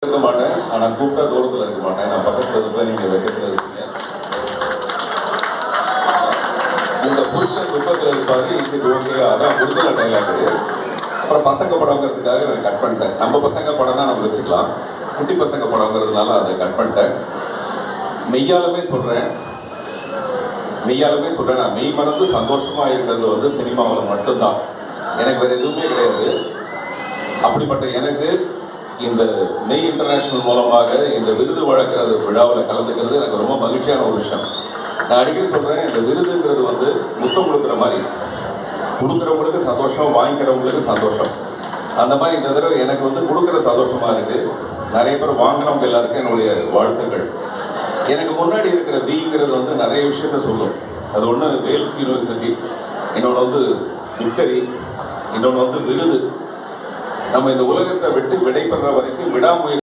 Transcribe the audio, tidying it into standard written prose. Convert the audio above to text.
இருக்க மாட்டேன். ஆனா கூப்பிட்டா தூரத்துல இருக்க மாட்டேன். நான் பக்கத்துல இருப்பேன், நீங்க வெக்கத்துல இருக்கீங்க. உங்க புருஷன் துக்கத்துல இருப்பாரு, இது ஓகே. அதான் விடுதலை டைலாக். அப்புறம் பசங்க படங்கிறதுக்காக நான் கட் பண்ணிட்டேன். நம்ம பசங்க படம் தான் நம்ம வச்சுக்கலாம், குட்டி பசங்க படங்கிறதுனால அதை கட் பண்ணிட்டேன். மெய்யாலுமே சொல்றேன், நான் மெய் மறந்து சந்தோஷமா இருக்கிறது வந்து சினிமாவில் மட்டும்தான். எனக்கு வேற எதுவுமே கிடையாது. அப்படிப்பட்ட எனக்கு இந்த மெய் இன்டர்நேஷனல் மூலமாக இந்த விருது வழங்குறது விழாவில் கலந்துக்கிறது எனக்கு ரொம்ப மகிழ்ச்சியான ஒரு விஷயம். நான் அடிக்கடி சொல்றேன், இந்த விருதுங்கிறது வந்து முத்தம் கொடுக்குற மாதிரி, கொடுக்குறவங்களுக்கு சந்தோஷம், வாங்கிக்கிறவங்களுக்கு சந்தோஷம். அந்த மாதிரி இந்த தடவை எனக்கு வந்து கொடுக்குற சந்தோஷமா இருக்கு. நிறைய பேர் வாங்கினவங்க எல்லாருக்கும் என்னுடைய வாழ்த்துக்கள். எனக்கு முன்னாடி இருக்கிற விங்கிறது வந்து நிறைய விஷயத்த சொல்லும். அது ஒன்று வேல்ஸ் யூனிவர்சிட்டி, இன்னொன்று வந்து விக்டரி, இன்னொன்று வந்து விருது. நம்ம இந்த உலகத்தை விட்டு விடைபெற வரைக்கும் விடாமுயற்சி